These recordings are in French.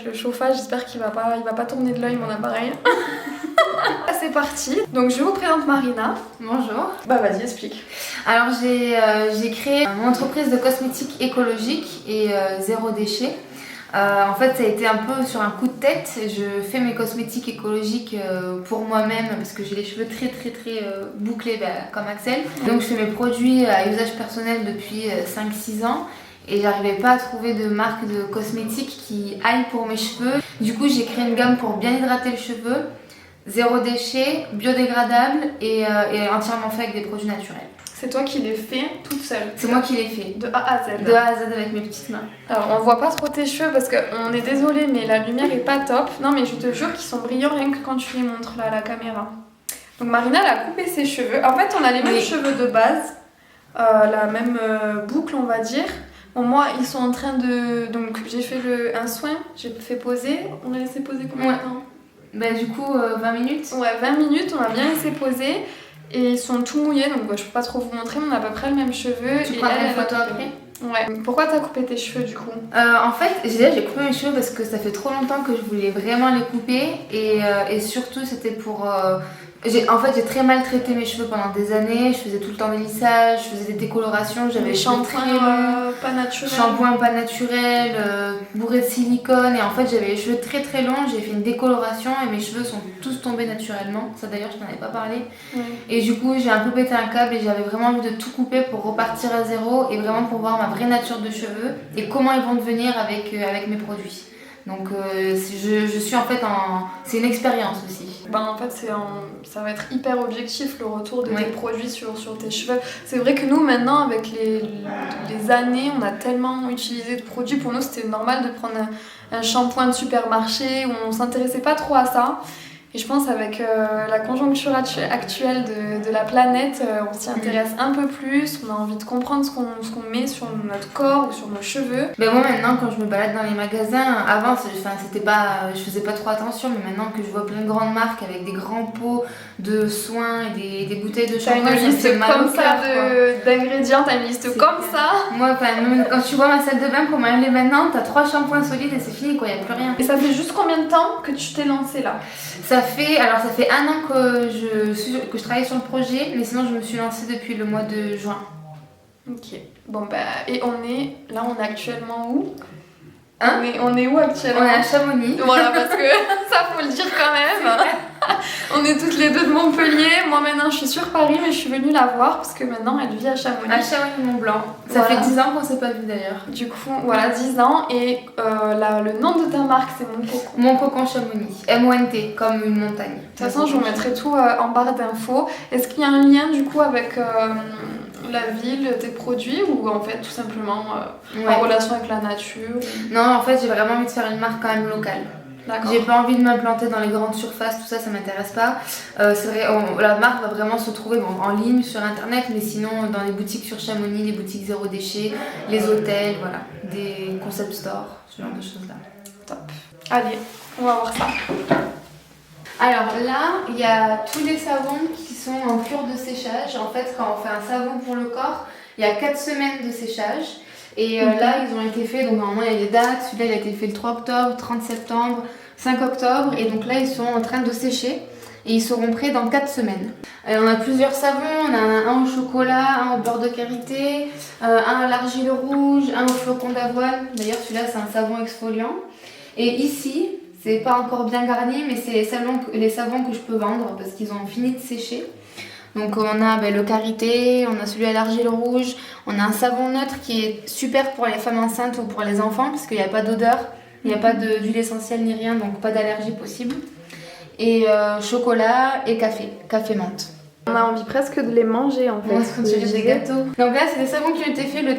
le chauffage, j'espère qu'il va pas tourner de l'œil mon appareil. C'est parti. Donc je vous présente Marina. Bonjour. Bah vas-y, explique. Alors j'ai créé une entreprise de cosmétiques écologiques et zéro déchet. En fait, ça a été un peu sur un coup de tête. Je fais mes cosmétiques écologiques pour moi-même parce que j'ai les cheveux très bouclés comme Axel. Donc je fais mes produits à usage personnel depuis 5-6 ans et j'arrivais pas à trouver de marque de cosmétiques qui aille pour mes cheveux. Du coup, j'ai créé une gamme pour bien hydrater le cheveu, zéro déchet, biodégradable et entièrement fait avec des produits naturels. C'est toi qui les fais toute seule? C'est moi qui l'ai fait. De A à Z. De A à Z avec mes petites mains. Alors on voit pas trop tes cheveux parce qu'on est désolé mais la lumière est pas top. Non mais je te jure qu'ils sont brillants rien que quand tu les montres là à la caméra. Donc Marina elle a coupé ses cheveux. En fait on a les mêmes cheveux de base. La même boucle on va dire. Bon moi ils sont en train de... Donc j'ai fait un soin, j'ai fait poser. On a laissé poser combien de temps? Bah du coup 20 minutes. Ouais 20 minutes on a bien laissé poser. Et ils sont tout mouillés, donc je peux pas trop vous montrer, mais on a à peu près le même cheveu. Tu prends une photo après? Ouais. Pourquoi t'as coupé tes cheveux du coup? En fait, j'ai coupé mes cheveux parce que ça fait trop longtemps que je voulais vraiment les couper et surtout c'était pour... En fait, j'ai très mal traité mes cheveux pendant des années, je faisais tout le temps des lissages, je faisais des décolorations, j'avais des shampoings pas naturels. Shampoing pas naturel, bourré de silicone et en fait j'avais les cheveux très longs, j'ai fait une décoloration et mes cheveux sont tous tombés naturellement. Ça d'ailleurs je t'en avais pas parlé. Et du coup j'ai un peu pété un câble et j'avais vraiment envie de tout couper pour repartir à zéro et vraiment pour voir ma vraie nature de cheveux et comment ils vont devenir avec mes produits. Donc je suis en fait c'est une expérience aussi. En fait ça va être hyper objectif le retour de tes produits sur tes cheveux. C'est vrai que nous maintenant avec les années on a tellement utilisé de produits, pour nous c'était normal de prendre un shampoing de supermarché où on s'intéressait pas trop à ça. Et je pense avec la conjoncture actuelle de la planète, on s'y intéresse un peu plus, on a envie de comprendre ce qu'on met sur notre corps ou sur nos cheveux. Ben moi maintenant quand je me balade dans les magasins, avant c'était pas, je faisais pas trop attention, mais maintenant que je vois plein de grandes marques avec des grands pots de soins et des bouteilles de shampoing, t'as une liste comme ça d'ingrédients, t'as une liste comme ça. Moi quand tu vois ma salle de bain pour m'aller maintenant, t'as 3 shampoings solides et c'est fini quoi, y a plus rien. Et ça fait juste combien de temps que tu t'es lancée là? Ça fait 1 an que je travaille sur le projet, mais sinon je me suis lancée depuis le mois de juin. Ok, bon et on est actuellement où? On est où actuellement? On est à Chamonix. Voilà, parce que ça faut le dire quand même. On est toutes les deux de Montpellier. Moi maintenant je suis sur Paris, mais je suis venue la voir parce que maintenant elle vit à Chamonix. À Chamonix-Mont-Blanc. Ça fait 10 ans qu'on s'est pas vu d'ailleurs. Du coup, voilà, 10 ans. Et le nom de ta marque c'est Mon Cocon. Mon Cocon Chamonix. M-O-N-T, comme une montagne. De toute façon, je vous mettrai tout en barre d'infos. Est-ce qu'il y a un lien du coup avec la ville, tes produits, ou en fait tout simplement en relation avec la nature? Non, en fait j'ai vraiment envie de faire une marque quand même locale. J'ai pas envie de m'implanter dans les grandes surfaces, tout ça, ça m'intéresse pas. C'est vrai, la marque va vraiment se trouver en ligne, sur internet, mais sinon dans les boutiques sur Chamonix, les boutiques zéro déchet, les hôtels, voilà, des concept stores, ce genre de choses là. Top. Allez, on va voir ça. Alors là, il y a tous les savons qui sont en cure de séchage. En fait, quand on fait un savon pour le corps, il y a 4 semaines de séchage. Et là, ils ont été faits, donc normalement il y a des dates. Celui-là, il a été fait le 3 octobre, 30 septembre, 5 octobre. Et donc là, ils sont en train de sécher. Et ils seront prêts dans 4 semaines. On a plusieurs savons. On a un au chocolat, un au beurre de karité, un à l'argile rouge, un au flocon d'avoine. D'ailleurs, celui-là, c'est un savon exfoliant. Et ici... c'est pas encore bien garni, mais c'est les savons que je peux vendre parce qu'ils ont fini de sécher. Donc on a le karité, on a celui à l'argile rouge, on a un savon neutre qui est super pour les femmes enceintes ou pour les enfants parce qu'il n'y a pas d'odeur, il n'y a pas d'huile essentielle ni rien, donc pas d'allergie possible. Et chocolat et café menthe. On a envie presque de les manger en fait. On dirait des gâteaux. Donc là, c'est des savons qui ont été faits le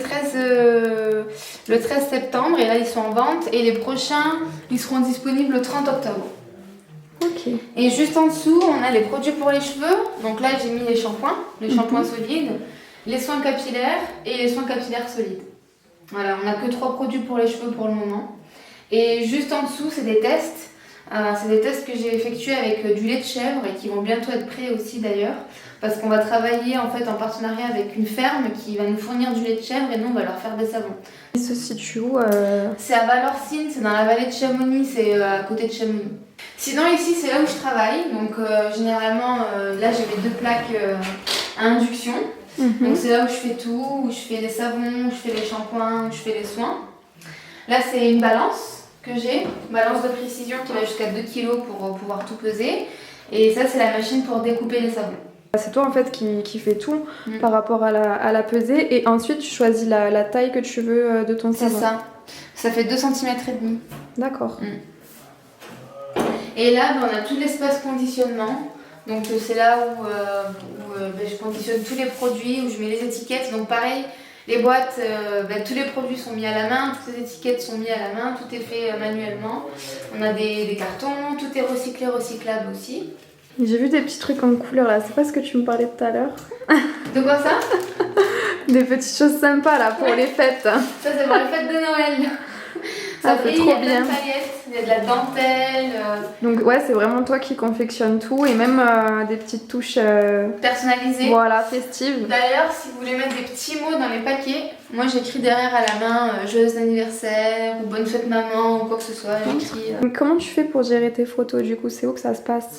13 septembre et là, ils sont en vente. Et les prochains, ils seront disponibles le 30 octobre. Ok. Et juste en dessous, on a les produits pour les cheveux. Donc là, j'ai mis les shampoings solides, les soins capillaires et les soins capillaires solides. Voilà, on n'a que 3 produits pour les cheveux pour le moment. Et juste en dessous, c'est des tests. C'est des tests que j'ai effectués avec du lait de chèvre et qui vont bientôt être prêts aussi d'ailleurs. Parce qu'on va travailler en fait en partenariat avec une ferme qui va nous fournir du lait de chèvre et nous on va leur faire des savons. Il se situe où C'est à Valorcine, c'est dans la vallée de Chamonix, c'est à côté de Chamonix. Sinon ici c'est là où je travaille, donc généralement là j'ai mes 2 plaques à induction. Donc c'est là où je fais tout, où je fais les savons, où je fais les shampoings, où je fais les soins. Là c'est une balance que j'ai, une balance de précision qui va jusqu'à 2 kg pour pouvoir tout peser. Et ça c'est la machine pour découper les savons. C'est toi en fait qui fais tout par rapport à la pesée et ensuite tu choisis la taille que tu veux de ton savon. C'est ça. Ça fait 2 cm et demi. D'accord. Et là, on a tout l'espace conditionnement. Donc c'est là où je conditionne tous les produits, où je mets les étiquettes. Donc pareil, les boîtes, tous les produits sont mis à la main, toutes les étiquettes sont mises à la main, tout est fait manuellement. On a des cartons, tout est recyclé, recyclable aussi. J'ai vu des petits trucs en couleur là, c'est pas ce que tu me parlais tout à l'heure. De quoi ça? Des petites choses sympas là pour les fêtes. Ça c'est pour les fêtes de Noël. Ça fait trop bien. Il y a plein de paillettes, il y a de la dentelle. Donc ouais, c'est vraiment toi qui confectionne tout et même des petites touches personnalisées. Voilà, festives. D'ailleurs, si vous voulez mettre des petits mots dans les paquets, moi j'écris derrière à la main joyeux anniversaire ou bonne fête maman ou quoi que ce soit. J'écris. Comment tu fais pour gérer tes photos du coup? C'est où que ça se passe?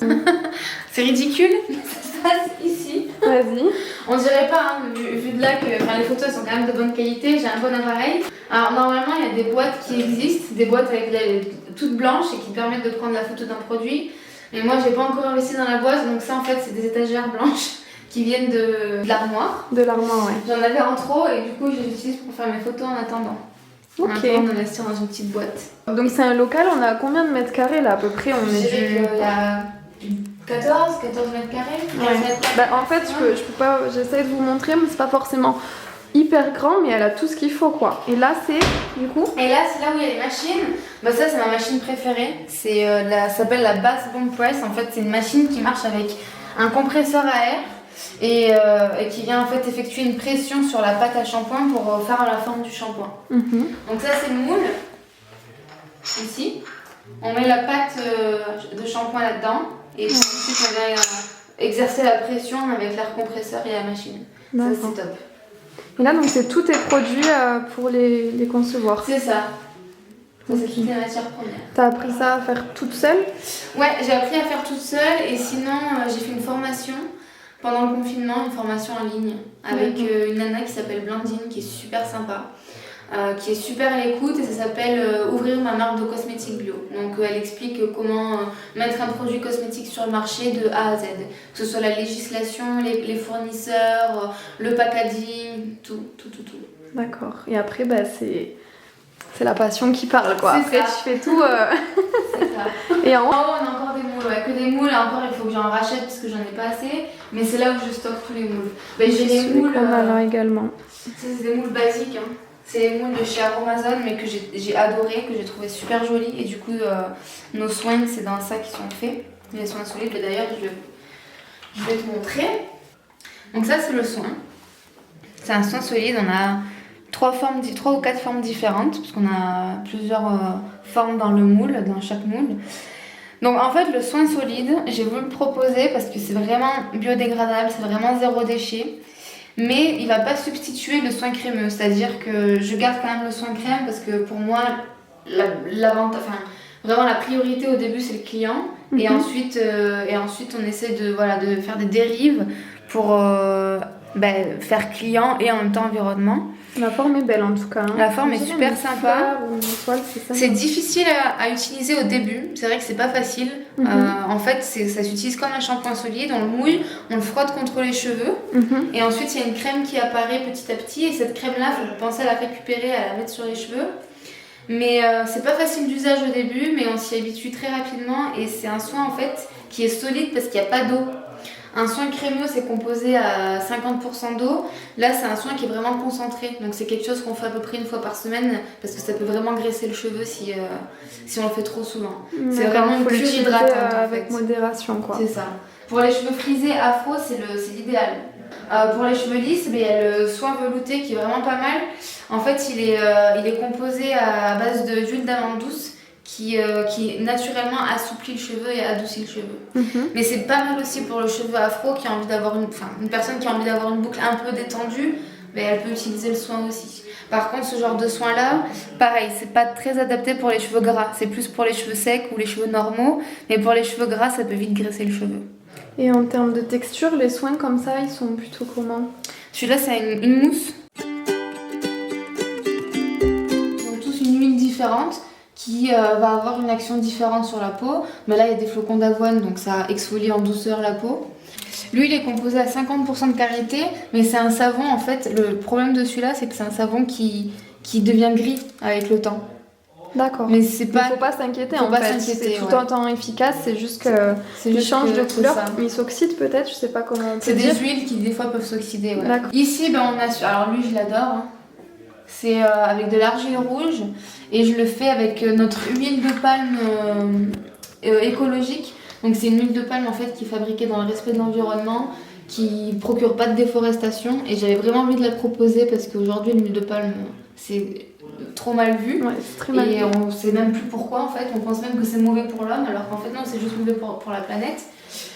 C'est ridicule, ça se passe ici. Vas-y. On dirait pas, hein, vu de là que les photos elles sont quand même de bonne qualité, j'ai un bon appareil. Alors normalement il y a des boîtes qui existent, des boîtes avec toutes blanches et qui permettent de prendre la photo d'un produit. Mais moi j'ai pas encore investi dans la boîte, donc ça en fait c'est des étagères blanches qui viennent de l'armoire. De l'armoire, ouais. J'en avais en trop et du coup je les utilise pour faire mes photos en attendant. Ok. En attendant d'investir dans une petite boîte. Donc c'est un local, on a combien de mètres carrés là à peu près? On est du... Il y a 14 mètres carrés. Ouais. Bah, en fait, je peux pas, j'essaie de vous montrer, mais c'est pas forcément hyper grand, mais elle a tout ce qu'il faut quoi. Et là, c'est du coup. Et là, c'est là où il y a les machines. Bah, ça, c'est ma machine préférée. C'est ça s'appelle la Bass Bomb Press. En fait, c'est une machine qui marche avec un compresseur à air et qui vient en fait effectuer une pression sur la pâte à shampoing pour faire la forme du shampoing. Donc, ça, c'est le moule. Ici. On met la pâte de shampoing là-dedans. Et ensuite, on va exercer la pression avec l'air compresseur et la machine. Ça, c'est top. Et là, donc, c'est tous tes produits pour les concevoir. C'est ça. C'est toutes les matières premières. T'as appris ça à faire toute seule? Ouais, j'ai appris à faire toute seule. Et sinon, j'ai fait une formation pendant le confinement, une formation en ligne avec une nana qui s'appelle Blandine, qui est super sympa. Qui est super à l'écoute et ça s'appelle Ouvrir ma marque de cosmétiques bio. Donc elle explique comment mettre un produit cosmétique sur le marché de A à Z. Que ce soit la législation, les fournisseurs, le packaging, tout. D'accord. Et après, bah, c'est la passion qui parle quoi. Après ça. Tu fais tout. C'est ça. Et en haut, on a encore des moules. Ouais, que des moules. Encore, il faut que j'en rachète parce que j'en ai pas assez. Mais c'est là où je stocke tous les moules. J'ai les moules. Également. C'est des moules basiques. Hein. C'est les moules de chez Aromazone, mais que j'ai adoré, que j'ai trouvé super joli. Et du coup, nos soins, c'est dans ça qu'ils sont faits. Les soins solides, d'ailleurs, je vais te montrer. Donc ça, c'est le soin. C'est un soin solide. On a 3 ou 4 formes différentes, parce qu'on a plusieurs formes dans le moule, dans chaque moule. Donc en fait, le soin solide, j'ai voulu le proposer parce que c'est vraiment biodégradable, c'est vraiment zéro déchet. Mais il va pas substituer le soin crémeux, c'est-à-dire que je garde quand même le soin crème parce que pour moi, vraiment la priorité au début c'est le client et ensuite on essaie de faire des dérives pour faire client et en même temps environnement. La forme est belle en tout cas. Hein. La forme est super sympa. C'est difficile à utiliser au début. C'est vrai que c'est pas facile. En fait, ça s'utilise comme un shampoing solide. On le mouille, on le frotte contre les cheveux. Et ensuite, il y a une crème qui apparaît petit à petit. Et cette crème-là, il faut penser à la récupérer, à la mettre sur les cheveux. Mais c'est pas facile d'usage au début, mais on s'y habitue très rapidement. Et c'est un soin en fait qui est solide parce qu'il n'y a pas d'eau. Un soin crémeux, c'est composé à 50% d'eau. Là, c'est un soin qui est vraiment concentré. Donc, c'est quelque chose qu'on fait à peu près une fois par semaine parce que ça peut vraiment graisser le cheveu si on le fait trop souvent. C'est vraiment une cure hydratante avec modération, quoi. C'est ça. Pour les cheveux frisés, afro, c'est l'idéal. Pour les cheveux lisses, il y a le soin velouté qui est vraiment pas mal. En fait, il est composé à base d'huile d'amande douce qui naturellement assouplit le cheveu et adoucit le cheveu. Mais c'est pas mal aussi pour le cheveu afro qui a envie d'avoir une personne qui a envie d'avoir une boucle un peu détendue, mais elle peut utiliser le soin aussi. Par contre, ce genre de soin là, pareil, c'est pas très adapté pour les cheveux gras, c'est plus pour les cheveux secs ou les cheveux normaux, mais pour les cheveux gras, ça peut vite graisser le cheveu. Et en termes de texture, les soins comme ça, ils sont plutôt comment? Celui-là, c'est une mousse. Ils ont tous une huile différente qui va avoir une action différente sur la peau. Mais là, il y a des flocons d'avoine, donc ça exfolie en douceur la peau. L'huile est composée à 50% de karité, mais c'est un savon, en fait, le problème de celui-là, c'est que c'est un savon qui devient gris avec le temps. D'accord. Mais c'est pas... faut pas s'inquiéter en fait, c'est tout autant efficace, c'est juste qu'il change de couleur, il s'oxyde peut-être, je sais pas comment on peut c'est dire. des huiles qui des fois peuvent s'oxyder, ouais. D'accord. Ici, on a... Alors lui, je l'adore, hein. C'est avec de l'argile rouge, et je le fais avec notre huile de palme écologique. Donc c'est une huile de palme en fait qui est fabriquée dans le respect de l'environnement, qui procure pas de déforestation, et j'avais vraiment envie de la proposer parce qu'aujourd'hui l'huile de palme c'est trop mal vu, c'est très mal et vu. on sait même plus pourquoi en fait, on pense même que c'est mauvais pour l'homme alors qu'en fait non, c'est juste mauvais pour la planète.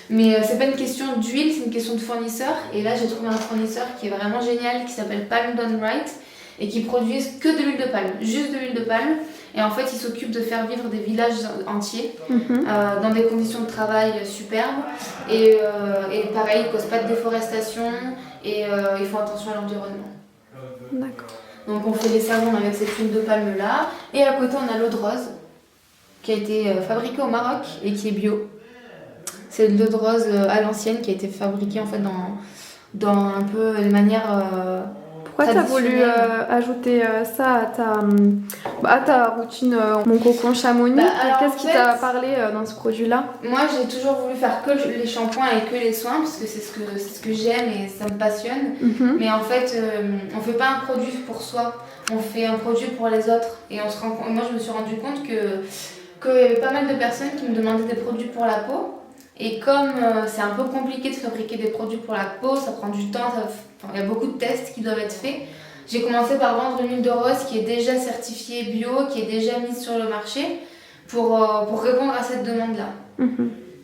Mais c'est pas une question d'huile, c'est une question de fournisseur, et là j'ai trouvé un fournisseur qui est vraiment génial qui s'appelle Palm Done Right et qui produisent que de l'huile de palme, juste de l'huile de palme. Et en fait, ils s'occupent de faire vivre des villages entiers dans des conditions de travail superbes. Et pareil, ils ne causent pas de déforestation et ils font attention à l'environnement. D'accord. Donc on fait les savons avec cette huile de palme là. Et à côté, on a l'eau de rose qui a été fabriquée au Maroc et qui est bio. C'est de l'eau de rose à l'ancienne qui a été fabriquée en fait dans un peu de manière... Pourquoi tu as voulu ajouter ça à ta routine Mon Cocon Chamonix? Qu'est-ce qui t'a parlé dans ce produit-là? Moi, j'ai toujours voulu faire que les shampoings et que les soins parce que c'est ce que j'aime et ça me passionne. Mais en fait, on fait pas un produit pour soi, on fait un produit pour les autres. Et moi, je me suis rendu compte qu'il y avait pas mal de personnes qui me demandaient des produits pour la peau. Et comme c'est un peu compliqué de fabriquer des produits pour la peau, ça prend du temps, il y a beaucoup de tests qui doivent être faits. J'ai commencé par vendre une huile de rose qui est déjà certifiée bio, qui est déjà mise sur le marché pour répondre à cette demande-là.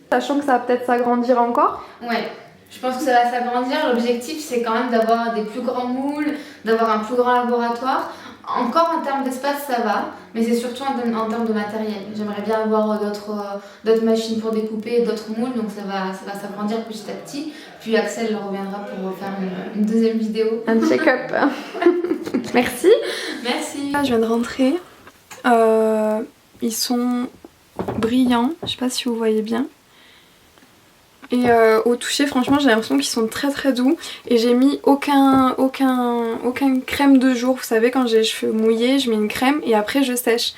Sachant que ça va peut-être s'agrandir encore? Ouais, je pense que ça va s'agrandir. L'objectif, c'est quand même d'avoir des plus grands moules, d'avoir un plus grand laboratoire. Encore en termes d'espace, ça va, mais c'est surtout en termes de matériel. J'aimerais bien avoir d'autres machines pour découper, d'autres moules, donc ça va s'agrandir petit à petit. Puis Axel reviendra pour faire une deuxième vidéo. Un check-up. Merci. Merci. Là, je viens de rentrer. Ils sont brillants, je sais pas si vous voyez bien. Et au toucher, franchement, j'ai l'impression qu'ils sont très très doux. Et j'ai mis aucun crème de jour. Vous savez, quand j'ai les cheveux mouillés, je mets une crème et après je sèche.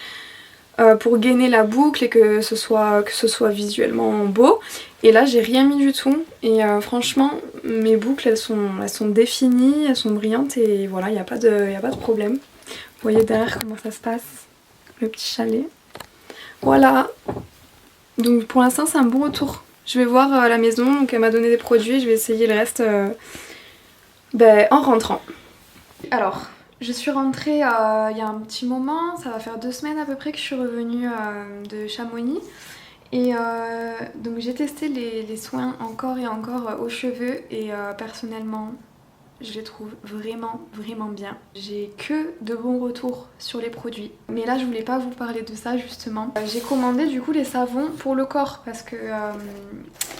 Pour gainer la boucle et que ce soit visuellement beau. Et là, j'ai rien mis du tout. Et franchement, mes boucles, elles sont définies, elles sont brillantes et voilà, il n'y a pas de problème. Vous voyez derrière comment ça se passe, le petit chalet. Voilà. Donc pour l'instant, c'est un bon retour. Je vais voir la maison, donc elle m'a donné des produits, je vais essayer le reste en rentrant. Alors, je suis rentrée il y a un petit moment, ça va faire 2 semaines à peu près que je suis revenue de Chamonix. Et donc j'ai testé les soins encore et encore aux cheveux et personnellement, je les trouve vraiment vraiment bien. J'ai que de bons retours sur les produits. Mais là je voulais pas vous parler de ça justement. J'ai commandé du coup les savons pour le corps parce que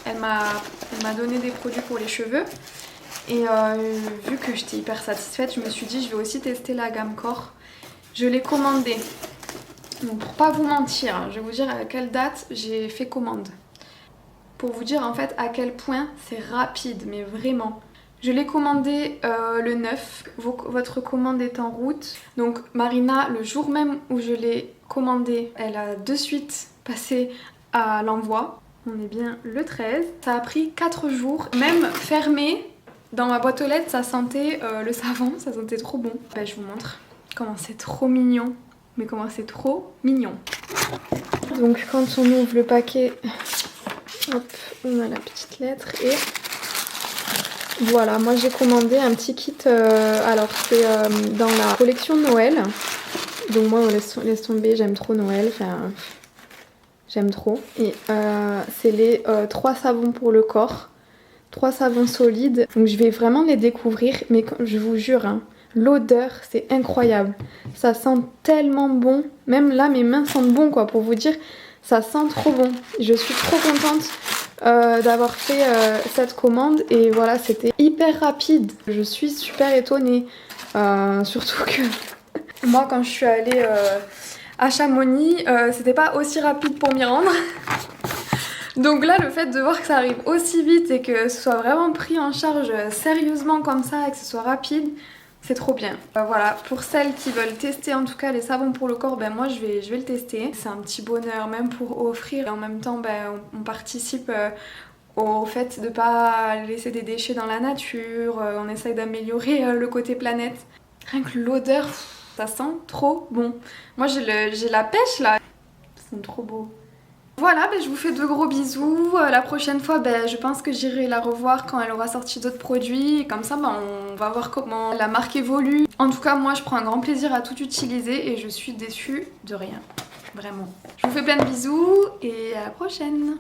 elle m'a donné des produits pour les cheveux. Et vu que j'étais hyper satisfaite, je me suis dit je vais aussi tester la gamme corps. Je l'ai commandé. Donc pour pas vous mentir, je vais vous dire à quelle date j'ai fait commande. Pour vous dire en fait à quel point c'est rapide, mais vraiment. Je l'ai commandé le 9, votre commande est en route. Donc Marina, le jour même où je l'ai commandé, elle a de suite passé à l'envoi. On est bien le 13. Ça a pris 4 jours, même fermé. Dans ma boîte aux lettres, ça sentait le savon, ça sentait trop bon. Je vous montre comment c'est trop mignon. Mais comment c'est trop mignon. Donc quand on ouvre le paquet, hop, on a la petite lettre et... Voilà, moi j'ai commandé un petit kit, alors c'est dans la collection Noël. Donc moi laisse tomber, j'aime trop Noël, enfin J'aime trop. Et c'est les 3 savons pour le corps. 3 savons solides. Donc je vais vraiment les découvrir. Mais je vous jure, hein, l'odeur, c'est incroyable. Ça sent tellement bon. Même là, mes mains sentent bon, quoi. Pour vous dire, ça sent trop bon. Je suis trop contente d'avoir fait cette commande. Et voilà, c'était hyper rapide. Je suis super étonnée. Surtout que moi, quand je suis allée à Chamonix, c'était pas aussi rapide pour m'y rendre. Donc là, le fait de voir que ça arrive aussi vite et que ce soit vraiment pris en charge sérieusement comme ça et que ce soit rapide, c'est trop bien. Voilà, pour celles qui veulent tester en tout cas les savons pour le corps, ben moi je vais le tester. C'est un petit bonheur même pour offrir et en même temps ben, on participe au fait de pas laisser des déchets dans la nature, on essaye d'améliorer le côté planète. Rien que l'odeur, ça sent trop bon. Moi j'ai la pêche là, ça sent trop beau. Voilà, ben, je vous fais de gros bisous. La prochaine fois, ben, je pense que j'irai la revoir quand elle aura sorti d'autres produits. Et comme ça, ben, on va voir comment la marque évolue. En tout cas, moi, je prends un grand plaisir à tout utiliser et je suis déçue de rien. Vraiment. Je vous fais plein de bisous et à la prochaine.